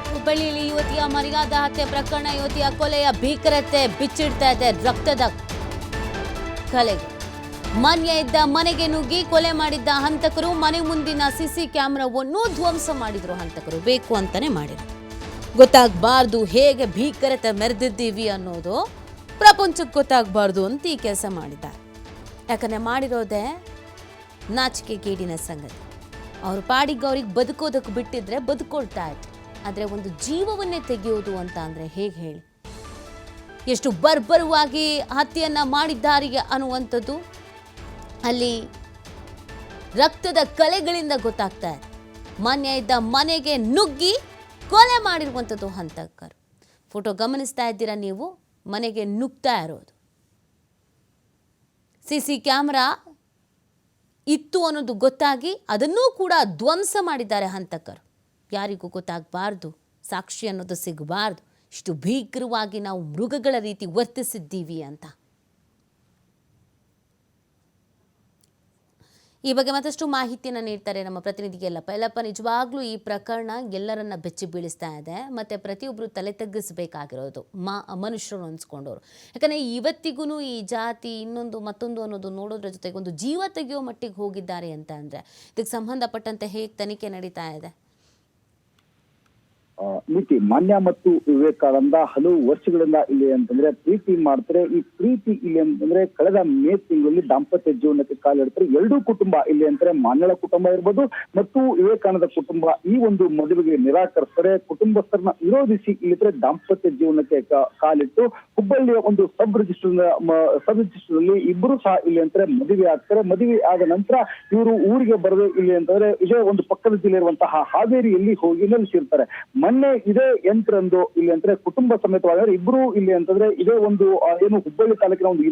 ಹುಬ್ಬಳ್ಳಿಯಲ್ಲಿ ಯುವತಿಯ ಮರ್ಯಾದ ಹತ್ಯೆ ಪ್ರಕರಣ, ಯುವತಿಯ ಕೊಲೆಯ ಭೀಕರತೆ ಬಿಚ್ಚಿಡ್ತಾ ಇದೆ ರಕ್ತದ ಕಲೆಗೆ. ಮಾನ್ಯ ಇದ್ದ ಮನೆಗೆ ನುಗ್ಗಿ ಕೊಲೆ ಮಾಡಿದ್ದ ಹಂತಕರು, ಮನೆ ಮುಂದಿನ ಸಿಸಿ ಕ್ಯಾಮೆರಾವನ್ನು ಧ್ವಂಸ ಮಾಡಿದ್ರು ಹಂತಕರು. ಬೇಕು ಅಂತಾನೆ ಮಾಡಿದ್ರು, ಗೊತ್ತಾಗಬಾರ್ದು ಹೇಗೆ ಭೀಕರತೆ ಮೆರೆದಿದ್ದೀವಿ ಅನ್ನೋದು ಪ್ರಪಂಚಕ್ಕೆ ಗೊತ್ತಾಗಬಾರ್ದು ಅಂತ ಈ ಕೆಲಸ ಮಾಡಿದ್ದಾರೆ. ಯಾಕಂದ್ರೆ ಮಾಡಿರೋದೇ ನಾಚಿಕೆಗೇಡಿನ ಸಂಗತಿ. ಅವ್ರ ಪಾಡಿಗೆ ಅವ್ರಿಗೆ ಬದುಕೋದಕ್ಕೆ ಬಿಟ್ಟಿದ್ರೆ ಬದುಕೊಳ್ತಾ ಇತ್ತು. ಆದರೆ ಒಂದು ಜೀವವನ್ನೇ ತೆಗೆಯೋದು ಅಂತ ಅಂದರೆ ಹೇಗೆ ಹೇಳಿ? ಎಷ್ಟು ಬರ್ಬರವಾಗಿ ಹತ್ಯೆಯನ್ನು ಮಾಡಿದ್ದಾರೆ ಅನ್ನುವಂಥದ್ದು ಅಲ್ಲಿ ರಕ್ತದ ಕಲೆಗಳಿಂದ ಗೊತ್ತಾಗ್ತಾ ಇದೆ. ಮಾನ್ಯ ಇದ್ದ ಮನೆಗೆ ನುಗ್ಗಿ ಕೊಲೆ ಮಾಡಿರುವಂಥದ್ದು ಹಂತಕರು. ಫೋಟೋ ಗಮನಿಸ್ತಾ ಇದ್ದೀರಾ ನೀವು, ಮನೆಗೆ ನುಗ್ತಾ ಇರೋದು. ಸಿಸಿ ಕ್ಯಾಮ್ರಾ ಇತ್ತು ಅನ್ನೋದು ಗೊತ್ತಾಗಿ ಅದನ್ನೂ ಕೂಡ ಧ್ವಂಸ ಮಾಡಿದ್ದಾರೆ ಹಂತಕರು. ಯಾರಿಗೂ ಗೊತ್ತಾಗಬಾರ್ದು, ಸಾಕ್ಷಿ ಅನ್ನೋದು ಸಿಗಬಾರ್ದು, ಇಷ್ಟು ಭೀಕರವಾಗಿ ನಾವು ಮೃಗಗಳ ರೀತಿ ವರ್ತಿಸಿದ್ದೀವಿ ಅಂತ. ಈ ಬಗ್ಗೆ ಮತ್ತಷ್ಟು ಮಾಹಿತಿಯನ್ನು ನೀಡ್ತಾರೆ ನಮ್ಮ ಪ್ರತಿನಿಧಿ ಯಲ್ಲಪ್ಪ. ನಿಜವಾಗ್ಲೂ ಈ ಪ್ರಕರಣ ಎಲ್ಲರನ್ನ ಬೆಚ್ಚಿ ಬೀಳಿಸ್ತಾ ಇದೆ. ಮತ್ತೆ ಪ್ರತಿಯೊಬ್ಬರು ತಲೆ ತಗ್ಗಿಸಬೇಕಾಗಿರೋದು ಮನುಷ್ಯರು ಅನ್ಸ್ಕೊಂಡವರು. ಯಾಕಂದರೆ ಇವತ್ತಿಗೂ ಈ ಜಾತಿ ಇನ್ನೊಂದು ಮತ್ತೊಂದು ಅನ್ನೋದು ನೋಡೋದ್ರ ಜೊತೆಗೆ ಒಂದು ಜೀವ ತೆಗೆಯೋ ಮಟ್ಟಿಗೆ ಹೋಗಿದ್ದಾರೆ ಅಂತ ಅಂದರೆ ಇದಕ್ಕೆ ಸಂಬಂಧಪಟ್ಟಂತೆ ಹೇಗೆ ತನಿಖೆ ನಡೀತಾ ಇದೆ? ನೀತಿ ಮಾನ್ಯ ಮತ್ತು ವಿವೇಕಾನಂದ ಹಲವು ವರ್ಷಗಳಿಂದ ಇಲ್ಲಿ ಅಂತಂದ್ರೆ ಪ್ರೀತಿ ಮಾಡ್ತಾರೆ. ಈ ಪ್ರೀತಿ ಇಲ್ಲಿ ಅಂತಂದ್ರೆ ಕಳೆದ ಮೇ ತಿಂಗಳಲ್ಲಿ ದಾಂಪತ್ಯ ಜೀವನಕ್ಕೆ ಕಾಲಿಡ್ತಾರೆ. ಎರಡೂ ಕುಟುಂಬ ಇಲ್ಲಿ ಅಂತಾರೆ, ಮಾನ್ಯಳ ಕುಟುಂಬ ಇರ್ಬೋದು ಮತ್ತು ವಿವೇಕಾನಂದ ಕುಟುಂಬ ಈ ಒಂದು ಮದುವೆಗೆ ನಿರಾಕರಿಸ್ತಾರೆ. ಕುಟುಂಬಸ್ಥರನ್ನ ವಿರೋಧಿಸಿ ಇಲ್ಲಿದ್ರೆ ದಾಂಪತ್ಯ ಜೀವನಕ್ಕೆ ಕಾಲಿಟ್ಟು ಹುಬ್ಬಳ್ಳಿಯ ಒಂದು ಸಬ್ ರಿಜಿಸ್ಟರ್ನಲ್ಲಿ ಇಬ್ಬರು ಸಹ ಇಲ್ಲಿ ಅಂತಾರೆ ಮದುವೆ ಆಗ್ತಾರೆ. ಮದುವೆ ಆದ ನಂತರ ಇವರು ಊರಿಗೆ ಬರದೆ ಇಲ್ಲಿ ಅಂತಂದ್ರೆ ಇದೇ ಒಂದು ಪಕ್ಕದ ಜಿಲ್ಲೆ ಇರುವಂತಹ ಹಾವೇರಿಯಲ್ಲಿ ಹೋಗಿ ನೆಲೆಸಿರ್ತಾರೆ. ಮೊನ್ನೆ ಇದೇ 8ರಂದು ಇಲ್ಲಿ ಅಂದ್ರೆ ಕುಟುಂಬ ಸಮೇತವಾಗಿ ಇಬ್ರು ಇಲ್ಲಿ ಅಂತಂದ್ರೆ ಇದೇ ಒಂದು ಏನು ಹುಬ್ಬಳ್ಳಿ ತಾಲೂಕಿನ ಒಂದು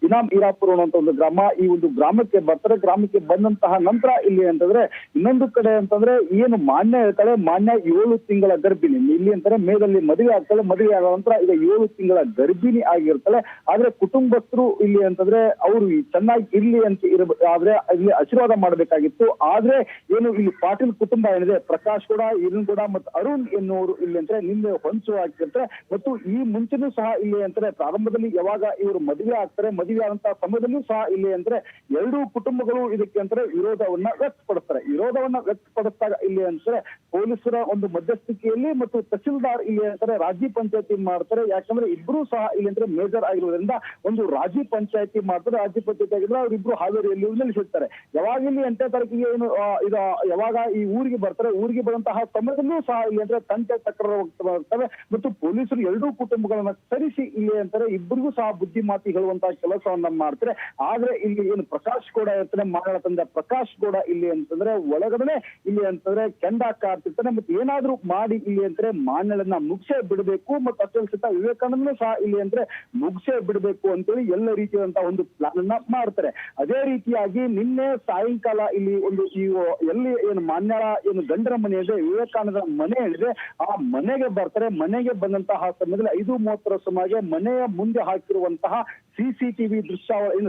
ಇನಾಮ್ ಇರಾಪುರ ಅನ್ನುವಂತ ಒಂದು ಗ್ರಾಮ, ಈ ಒಂದು ಗ್ರಾಮಕ್ಕೆ ಬರ್ತಾರೆ. ಗ್ರಾಮಕ್ಕೆ ಬಂದಂತಹ ನಂತರ ಇಲ್ಲಿ ಅಂತಂದ್ರೆ ಇನ್ನೊಂದು ಕಡೆ ಅಂತಂದ್ರೆ ಏನು ಮಾನ್ಯ ಹೇಳ್ತಾಳೆ, ಮಾನ್ಯ 7 ತಿಂಗಳ ಗರ್ಭಿಣಿ ಇಲ್ಲಿ ಅಂತಾರೆ. ಮೇದಲ್ಲಿ ಮದುವೆ ಆಗ್ತಾಳೆ. ಮದುವೆ ಆದ ನಂತರ ಈಗ 7 ತಿಂಗಳ ಗರ್ಭಿಣಿ ಆಗಿರ್ತಾಳೆ. ಆದ್ರೆ ಕುಟುಂಬಸ್ಥರು ಇಲ್ಲಿ ಅಂತಂದ್ರೆ ಅವರು ಚೆನ್ನಾಗಿ ಇರ್ಲಿ ಅಂತ ಆದ್ರೆ ಇಲ್ಲಿ ಆಶೀರ್ವಾದ ಮಾಡಬೇಕಾಗಿತ್ತು. ಆದ್ರೆ ಏನು ಇಲ್ಲಿ ಪಾಟೀಲ್ ಕುಟುಂಬ ಏನಿದೆ, ಪ್ರಕಾಶ್ ಕೂಡ ಕೂಡ ಮತ್ತು ಅರುಣ್ ಎನ್ನುವರು ಇಲ್ಲಿ ಅಂದ್ರೆ ನಿನ್ನೆ ಹೊಂಚು ಹಾಕಿರ್ತಾರೆ. ಮತ್ತು ಈ ಮುಂಚೆನೂ ಸಹ ಇಲ್ಲಿ ಅಂತಾರೆ ಪ್ರಾರಂಭದಲ್ಲಿ ಯಾವಾಗ ಇವರು ಮದುವೆ ಆಗ್ತಾರೆ, ಮದುವೆ ಆದಂತಹ ಸಮಯದಲ್ಲೂ ಸಹ ಇಲ್ಲಿ ಅಂದ್ರೆ ಎರಡೂ ಕುಟುಂಬಗಳು ಇದಕ್ಕೆ ಅಂತಾರೆ ವಿರೋಧವನ್ನ ವ್ಯಕ್ತಪಡಿಸ್ತಾರೆ. ವಿರೋಧವನ್ನ ವ್ಯಕ್ತಪಡಿಸಿದಾಗ ಇಲ್ಲಿ ಅಂತಾರೆ ಪೊಲೀಸರ ಒಂದು ಮಧ್ಯಸ್ಥಿಕೆಯಲ್ಲಿ ಮತ್ತು ತಹಸೀಲ್ದಾರ್ ಇಲ್ಲಿ ಅಂತಾರೆ ರಾಜಿ ಪಂಚಾಯತಿ ಮಾಡ್ತಾರೆ. ಯಾಕಂದ್ರೆ ಇಬ್ರು ಸಹ ಇಲ್ಲಿ ಅಂದ್ರೆ ಮೇಜರ್ ಆಗಿರೋದ್ರಿಂದ ಒಂದು ರಾಜಿ ಪಂಚಾಯತಿ ಮಾಡ್ತಾರೆ. ರಾಜಿ ಪಂಚಾಯತಿ ಆಗಿದ್ರೆ ಅವರಿಬ್ರು ಹಾವೇರಿಯಲ್ಲಿ ನೆಲೆಸಿರ್ತಾರೆ. ಯಾವಾಗ ಇಲ್ಲಿ 8ನೇ ತಾರೀಕಿಗೆ ಏನು ಇದು ಯಾವಾಗ ಈ ಊರಿಗೆ ಬರ್ತಾರೆ, ಊರಿಗೆ ಬಂದಂತಹ ಸಮಯದಲ್ಲೂ ಸಹ ಇಲ್ಲಿ ಅಂದ್ರೆ ತಂಟೆ ತಕರಾರು ಬರ್ತವೆ. ಮತ್ತು ಪೊಲೀಸರು ಎರಡೂ ಕುಟುಂಬಗಳನ್ನ ಸರಿಸಿ ಇಲ್ಲಿ ಅಂತಾರೆ ಇಬ್ಬರಿಗೂ ಸಹ ಬುದ್ಧಿ ಮಾತಿ ಹೇಳುವಂತಹ ಕೆಲಸವನ್ನ ಮಾಡ್ತಾರೆ. ಆದ್ರೆ ಇಲ್ಲಿ ಏನು ಪ್ರಕಾಶ್ ಗೌಡ ಇರ್ತಾನೆ, ಮಾನವ ತಂದೆ ಪ್ರಕಾಶ್ ಗೌಡ ಇಲ್ಲಿ ಅಂತಂದ್ರೆ ಒಳಗಡೆ ಇಲ್ಲಿ ಅಂತಂದ್ರೆ ಕೆಂಡ ಕಾರ್ತಿರ್ತಾನೆ. ಮತ್ತೆ ಏನಾದ್ರೂ ಮಾಡಿ ಇಲ್ಲಿ ಅಂದ್ರೆ ಮಾನ್ಯಳನ್ನ ಮುಗಿಸೇ ಬಿಡಬೇಕು ಮತ್ತು ಅತ್ಯಂತ ವಿವೇಕಾನಂದನೂ ಸಹ ಇಲ್ಲಿ ಅಂದ್ರೆ ಮುಗಿಸೇ ಬಿಡಬೇಕು ಅಂತೇಳಿ ಎಲ್ಲ ರೀತಿಯಾದಂತಹ ಒಂದು ಪ್ಲಾನ್ ಅನ್ನ ಮಾಡ್ತಾರೆ. ಅದೇ ರೀತಿಯಾಗಿ ನಿನ್ನೆ ಸಾಯಂಕಾಲ ಇಲ್ಲಿ ಒಂದು ಎಲ್ಲಿ ಏನು ಮಾನ್ಯಳ ಏನು ಗಂಡರ ಮನೆ ಇದೆ, ವಿವೇಕಾನಂದ ಮನೆ ಏನಿದೆ ಆ ಮನೆಗೆ ಬರ್ತಾರೆ. ಮನೆಗೆ ಬಂದಂತಹ ಸಮಯದಲ್ಲಿ 5:30 ಸುಮಾರಿಗೆ ಮನೆಯ ಮುಂದೆ ಹಾಕಿರುವಂತಹ ಸಿಸಿಟಿವಿ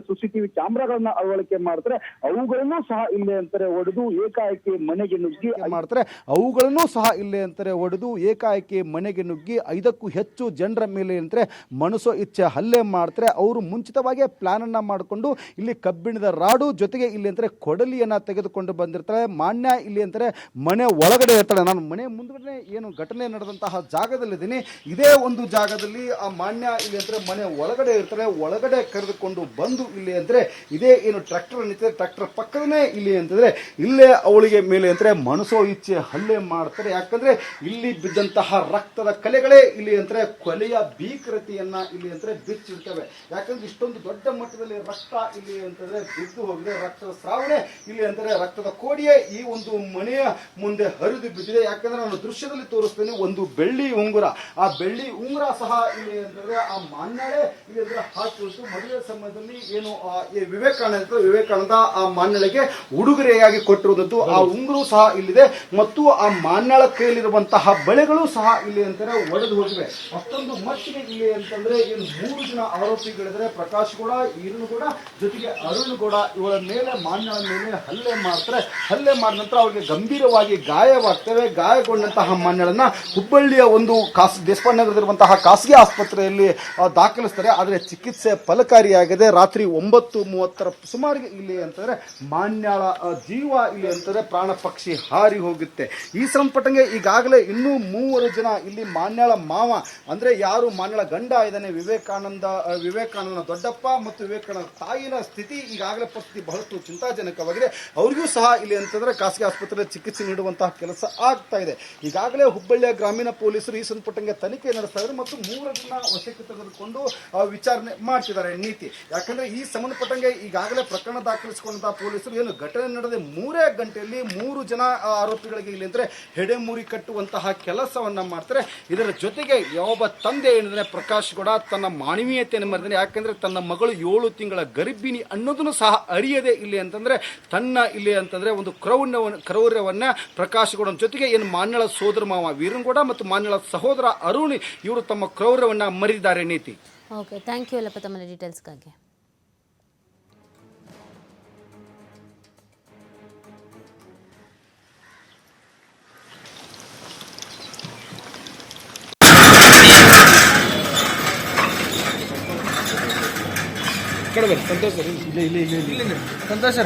ಸಿಸಿಟಿವಿ ಕ್ಯಾಮ್ರಾಗಳನ್ನ ಅಳವಡಿಕೆ ಮಾಡ್ತಾರೆ. ಅವುಗಳನ್ನು ಸಹ ಇಲ್ಲಿ ಅಂತಾರೆ ಒಡೆದು ಏಕಾಏಕಿ ಮನೆಗೆ ನುಗ್ಗಿ ಮಾಡ್ತಾರೆ. ಅವುಗಳನ್ನು ಸಹ ಇಲ್ಲಿ ಅಂತಾರೆ ಒಡೆದು ಏಕಾಏಕಿ ಮನೆಗೆ ನುಗ್ಗಿ 5ಕ್ಕೂ ಹೆಚ್ಚು ಜನರ ಮೇಲೆ ಅಂತಾರೆ ಮನಸೋ ಇಚ್ಛೆ ಹಲ್ಲೆ ಮಾಡ್ತಾರೆ. ಅವರು ಮುಂಚಿತವಾಗಿ ಪ್ಲಾನ್ ಅನ್ನ ಮಾಡಿಕೊಂಡು ಇಲ್ಲಿ ಕಬ್ಬಿಣದ ರಾಡು ಜೊತೆಗೆ ಇಲ್ಲಿ ಅಂತಾರೆ ಕೊಡಲಿಯನ್ನ ತೆಗೆದುಕೊಂಡು ಬಂದಿರ್ತಾರೆ. ಮಾನ್ಯ ಇಲ್ಲಿ ಅಂತಾರೆ ಮನೆ ಒಳಗಡೆ ಇರ್ತಾಳೆ. ನಾನು ಮನೆ ಮುಂದ್ಗಡೆ ಏನು ಘಟನೆ ನಡೆದಂತಹ ಜಾಗದಲ್ಲಿದ್ದೀನಿ, ಇದೇ ಒಂದು ಜಾಗದಲ್ಲಿ ಆ ಮಾನ್ಯ ಇಲ್ಲಿ ಅಂದ್ರೆ ಮನೆ ಒಳಗಡೆ ಇರ್ತಾರೆ. ಒಳಗಡೆ ಕರೆದುಕೊಂಡು ಬಂದು ಇಲ್ಲಿ ಅಂದ್ರೆ ಇದೇ ಏನು ಟ್ರ್ಯಾಕ್ಟರ್ ನಿಂತಿದೆ, ಟ್ರ್ಯಾಕ್ಟರ್ ಪಕ್ಕದನೇ ಇಲ್ಲಿ ಅಂತಂದ್ರೆ ಇಲ್ಲೇ ಅವಳಿಗೆ ಮೇಲೆ ಅಂದ್ರೆ ಮನಸೋ ಇಚ್ಛೆ ಹಲ್ಲೆ ಮಾಡ್ತಾರೆ. ಯಾಕಂದ್ರೆ ಇಲ್ಲಿ ಬಿದ್ದಂತಹ ರಕ್ತದ ಕಲೆಗಳೇ ಇಲ್ಲಿ ಅಂದ್ರೆ ಕೊಲೆಯ ಭೀಕರತೆಯನ್ನ ಇಲ್ಲಿ ಅಂದ್ರೆ ಬಿಚ್ಚಿರ್ತವೆ. ಯಾಕಂದ್ರೆ ಇಷ್ಟೊಂದು ದೊಡ್ಡ ಮಟ್ಟದಲ್ಲಿ ರಕ್ತ ಇಲ್ಲಿ ಅಂತಂದ್ರೆ ಬಿದ್ದು ಹೋಗಿದೆ. ರಕ್ತದ ಸ್ರಾವಣೆ ಇಲ್ಲಿ ಅಂದ್ರೆ ರಕ್ತದ ಕೋಡಿಯೇ ಈ ಒಂದು ಮನೆಯ ಮುಂದೆ ಹರಿದು ಬಿದ್ದಿದೆ. ಯಾಕಂದ್ರೆ ನಾನು ದೃಶ್ಯದಲ್ಲಿ ತೋರಿಸ್ತೇನೆ, ಒಂದು ಬೆಳ್ಳಿ ಉಂಗುರ, ಆ ಬೆಳ್ಳಿ ಉಂಗುರ ಸಹ ಇಲ್ಲಿ ಅಂತಂದ್ರೆ ಆ ಮಾನ್ಯಳೆ ಇಲ್ಲಿ ಅಂದ್ರೆ ಹಾಕಿ ಹೇಳಿರುವಂತೂ ಮದುವೆ ಸಮಯದಲ್ಲಿ ಏನು ಈ ವಿವೇಕಾನಂದ ಆ ಮಾನ್ಯಳಿಗೆ ಉಡುಗೊರೆಯಾಗಿ ಕೊಟ್ಟಿರುವಂತದ್ದು ಆ ಉಂಗುರು ಸಹ ಇಲ್ಲಿದೆ ಮತ್ತು ಆ ಮಾನ್ಯಳ ಕೈಯಲ್ಲಿರುವಂತಹ ಬಳೆಗಳು ಸಹ ಇಲ್ಲಿ ಅಂತಾರೆ ಒಡೆದು ಹೋಗಿವೆ. ಅಷ್ಟೊಂದು ಮಟ್ಟಿಗೆ ಇಲ್ಲಿ ಅಂತಂದ್ರೆ ಏನು 3 ಜನ ಆರೋಪಿಗಳಿದ್ರೆ ಪ್ರಕಾಶ್ ಗೌಡ, ಈರನ್ ಗೌಡ ಜೊತೆಗೆ ಅರುಣ್ ಗೌಡ ಇವಳ ಮೇಲೆ ಮಾನ್ಯಳ ಮೇಲೆ ಹಲ್ಲೆ ಮಾಡ್ತಾರೆ. ಹಲ್ಲೆ ಮಾಡಿದ ನಂತರ ಅವರಿಗೆ ಗಂಭೀರವಾಗಿ ಗಾಯವಾಗ್ತವೆ. ಗಾಯಗೊಂಡಂತಹ ಮಾನ್ಯಳನ್ನ ಹುಬ್ಬಳ್ಳಿಯ ಒಂದು ದೇಶಪಾಂಡೆ ನಗರದಲ್ಲಿರುವಂತಹ ಖಾಸಗಿ ಆಸ್ಪತ್ರೆಯಲ್ಲಿ ದಾಖಲಿಸ್ತಾರೆ. ಆದರೆ ಚಿಕಿತ್ಸೆ ಫಲಕಾರಿಯಾಗಿದೆ. ರಾತ್ರಿ 9:30 ಸುಮಾರಿಗೆ ಇಲ್ಲಿ ಅಂತಂದ್ರೆ ಮಾನ್ಯಾಳ ಜೀವ ಇಲ್ಲಿ ಅಂತಂದ್ರೆ ಪ್ರಾಣ ಪಕ್ಷಿ ಹಾರಿ ಹೋಗುತ್ತೆ. ಈ ಸಂಪಟ್ಟಂಗೆ ಈಗಾಗಲೇ ಇನ್ನೂ 3 ಜನ ಇಲ್ಲಿ ಮಾನ್ಯಾಳ ಮಾವ ಅಂದ್ರೆ ಯಾರು ಮಾನ್ಯಾಳ ಗಂಡ ಇದ್ದಾನೆ ವಿವೇಕಾನಂದ ದೊಡ್ಡಪ್ಪ ಮತ್ತು ವಿವೇಕಾನಂದ ತಾಯಿನ ಸ್ಥಿತಿ ಈಗಾಗಲೇ ಪರಿಸ್ಥಿತಿ ಬಹಳಷ್ಟು ಚಿಂತಾಜನಕವಾಗಿದೆ. ಅವರಿಗೂ ಸಹ ಇಲ್ಲಿ ಅಂತಂದ್ರೆ ಖಾಸಗಿ ಆಸ್ಪತ್ರೆಯಲ್ಲಿ ಚಿಕಿತ್ಸೆ ನೀಡುವಂತಹ ಕೆಲಸ ಆಗ್ತಾ ಇದೆ. ಈಗಾಗಲೇ ಹುಬ್ಬಳ್ಳಿಯ ಗ್ರಾಮೀಣ ಪೊಲೀಸರು ಈ ಸಂಪಟ್ಟಂಗೆ ತನಿಖೆ ನಡೆಸ್ತಾ ಇದ್ದಾರೆ ಮತ್ತು 3 ಜನ ವಶಕ್ಕೆ ತೆಗೆದುಕೊಂಡು ವಿಚಾರಣೆ ಮಾಡ್ತಿದ್ದಾರೆ ನೀತಿ. ಯಾಕಂದ್ರೆ ಈ ಸಂಬಂಧಪಟ್ಟಂಗೆ ಈಗಾಗಲೇ ಪ್ರಕರಣ ದಾಖಲಿಸಿಕೊಂಡಂತಹ ಪೊಲೀಸರು ಏನು ಘಟನೆ ನಡೆದ 3 ಗಂಟೆಯಲ್ಲಿ 3 ಜನ ಆರೋಪಿಗಳಿಗೆ ಇಲ್ಲಿ ಅಂದ್ರೆ ಹೆಡೆಮುರಿ ಕಟ್ಟುವಂತಹ ಕೆಲಸವನ್ನ ಮಾಡ್ತಾರೆ. ಇದರ ಜೊತೆಗೆ ಒಬ್ಬ ತಂದೆ ಏನಿದ್ರೆ ಪ್ರಕಾಶ್ ಗೌಡ ತನ್ನ ಮಾನವೀಯತೆಯನ್ನು ಮರೆದಿದೆ. ಯಾಕಂದ್ರೆ ತನ್ನ ಮಗಳು 7 ತಿಂಗಳ ಗರ್ಭಿಣಿ ಅನ್ನೋದನ್ನು ಸಹ ಅರಿಯದೆ ಇಲ್ಲಿ ಅಂತಂದ್ರೆ ತನ್ನ ಇಲ್ಲಿ ಅಂತಂದ್ರೆ ಒಂದು ಕ್ರೌರ್ಯವನ್ನ ಪ್ರಕಾಶ್ ಗೌಡನ ಜೊತೆಗೆ ಏನು ಮಾನ್ಯಳ ಸೋದರ ಮಾವ ವೀರನ್ಗೌಡ ಮತ್ತು ಮಾನ್ಯಳ ಸಹೋದರ ಅರುಣ್ ಇವರು ತಮ್ಮ ಕ್ರೌರ್ಯವನ್ನ ಮರೆದಿದ್ದಾರೆ ನೀತಿ. ಓಕೆ, ಥ್ಯಾಂಕ್ ಯು ಅಲ್ಲಪ್ಪ ತಮ್ಮ ಡೀಟೇಲ್ಸ್ಗಾಗಿ. ಸಂತೋಷ ಸಂತೋಷ